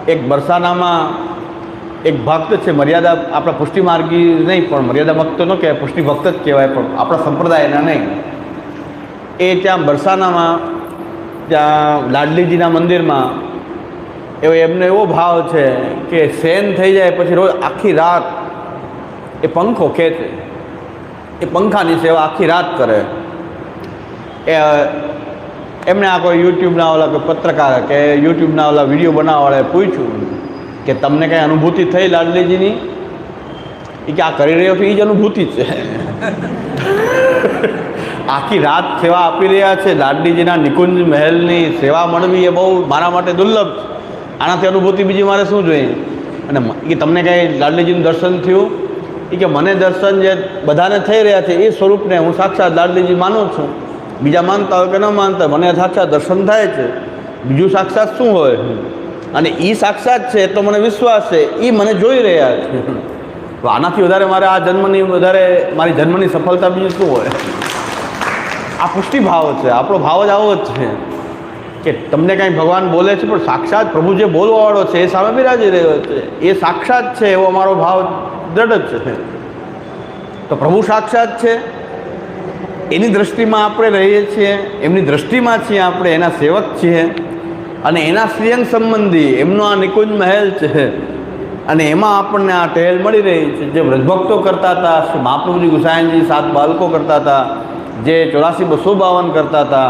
એક બરસાનામાં એક ભક્ત છે, મર્યાદા આપણા પુષ્ટિ માર્ગી નહીં પણ મર્યાદા ભક્ત ન કહેવાય, પુષ્ટિ ભક્ત જ કહેવાય, પણ આપણા સંપ્રદાયના નહીં. એ ત્યાં બરસાનામાં ત્યાં લાડલીજીના મંદિરમાં એમને એવો ભાવ છે કે શેન થઈ જાય પછી રોજ આખી રાત એ પંખો ખેંચે, એ પંખાની સેવા આખી રાત કરે. એમને આ કોઈ યુટ્યુબના ઓલા કોઈ પત્રકાર કે યુટ્યુબના ઓલા વિડીયો બનાવવાવાળાએ પૂછ્યું કે તમને કંઈ અનુભૂતિ થઈ લાડલીજીની? એ કે આ કરી રહ્યો છું એ જ અનુભૂતિ છે. આખી રાત સેવા આપી રહ્યા છે. લાડલીજીના નિકુંજ મહેલની સેવા મળવી એ બહુ મારા માટે દુર્લભ છે. આનાથી અનુભૂતિ બીજી મારે શું જોઈએ? અને એ તમને કંઈ લાડલીજીનું દર્શન થયું? એ કે મને દર્શન જે બધાને થઈ રહ્યા છે એ સ્વરૂપને હું સાક્ષાત લાડલીજી માનું છું. બીજા માનતા હોય કે ન માનતા હોય, મને સાક્ષાત દર્શન થાય છે. બીજું સાક્ષાત શું હોય? અને એ સાક્ષાત છે તો મને વિશ્વાસ છે, એ મને જોઈ રહ્યા છે. તો આનાથી વધારે મારે આ જન્મની વધારે મારી જન્મની સફળતા બીજું શું હોય? આ પુષ્ટિ ભાવ છે. આપણો ભાવ જ આવો જ છે કે તમને કાંઈ ભગવાન બોલે છે પણ સાક્ષાત પ્રભુ જે બોલવાવાળો છે એ સામે બિરાજી રહ્યો છે, એ સાક્ષાત છે એવો અમારો ભાવ દ્રઢ જ છે. તો પ્રભુ સાક્ષાત છે, એની દૃષ્ટિમાં આપણે રહીએ છીએ, એમની દૃષ્ટિમાં છીએ આપણે, એના સેવક છીએ. અને એના શ્રીઅંગ સંબંધી એમનો આ નિકુંજ મહેલ છે અને એમાં આપણને આ ટહેલ મળી રહી છે. જે વ્રજભક્તો કરતા હતા, શ્રી મહાપ્રભુજી ગુસાઈનજી 7 બાળકો કરતા હતા, જે 84,252 કરતા હતા,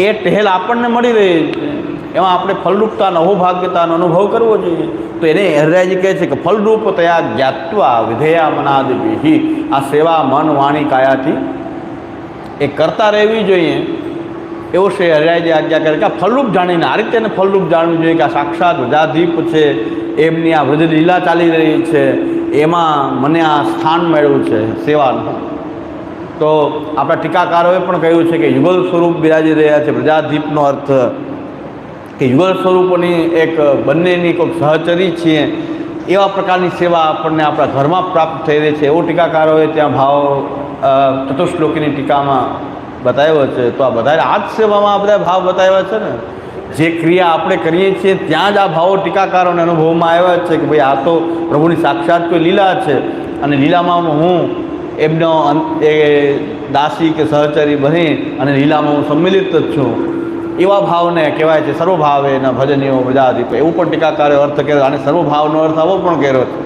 એ ટહેલ આપણને મળી રહી છે. એમાં આપણે ફલરૂપતા નવોભાગ્યતાનો અનુભવ કરવો જોઈએ. તો એને હરિરાયજી કહે છે કે ફલરૂપ તયા જ્ઞાત્વા વિધેયા મનાદિભિ, આ સેવા મન વાણી કાયાથી એ કરતા રહેવી જોઈએ. એવો શ્રી હરિરાયજી આજ્ઞા કરે કે આ ફલરૂપ જાણીને આ રીતે એને ફલરૂપ જાણવું જોઈએ કે આ સાક્ષાત વ્રજાધીપ છે, એમની આ વ્રજ લીલા ચાલી રહી છે, એમાં મને આ સ્થાન મળ્યું છે સેવાનું. તો આપણા ટીકાકારોએ પણ કહ્યું છે કે યુગલ સ્વરૂપ બિરાજી રહ્યા છે. વ્રજાધીપનો અર્થ કે યુગલ સ્વરૂપોની એક બંનેની કોઈ સહચરી છીએ એવા પ્રકારની સેવા આપણને આપણા ઘરમાં પ્રાપ્ત થઈ રહી છે, એવો ટીકાકારોએ ત્યાં ભાવ ચતુશ્લોકીની ટીકામાં બતાવ્યો છે. તો આ બધા આ જ સેવામાં આ બધા ભાવ બતાવ્યા છે ને. જે ક્રિયા આપણે કરીએ છીએ ત્યાં જ આ ભાવો ટીકાકારોને અનુભવમાં આવ્યા છે કે ભાઈ આ તો પ્રભુની સાક્ષાત કોઈ લીલા છે અને લીલામાં હું એમનો એ દાસી કે સહચરી બની અને લીલામાં હું સંમિલિત જ છું. એવા ભાવને કહેવાય છે સર્વભાવે એના ભજનીયો પ્રજાધિપ. એવું પણ ટીકાકારે અર્થ કર્યો અને સર્વભાવનો અર્થ આવો પણ કર્યો છે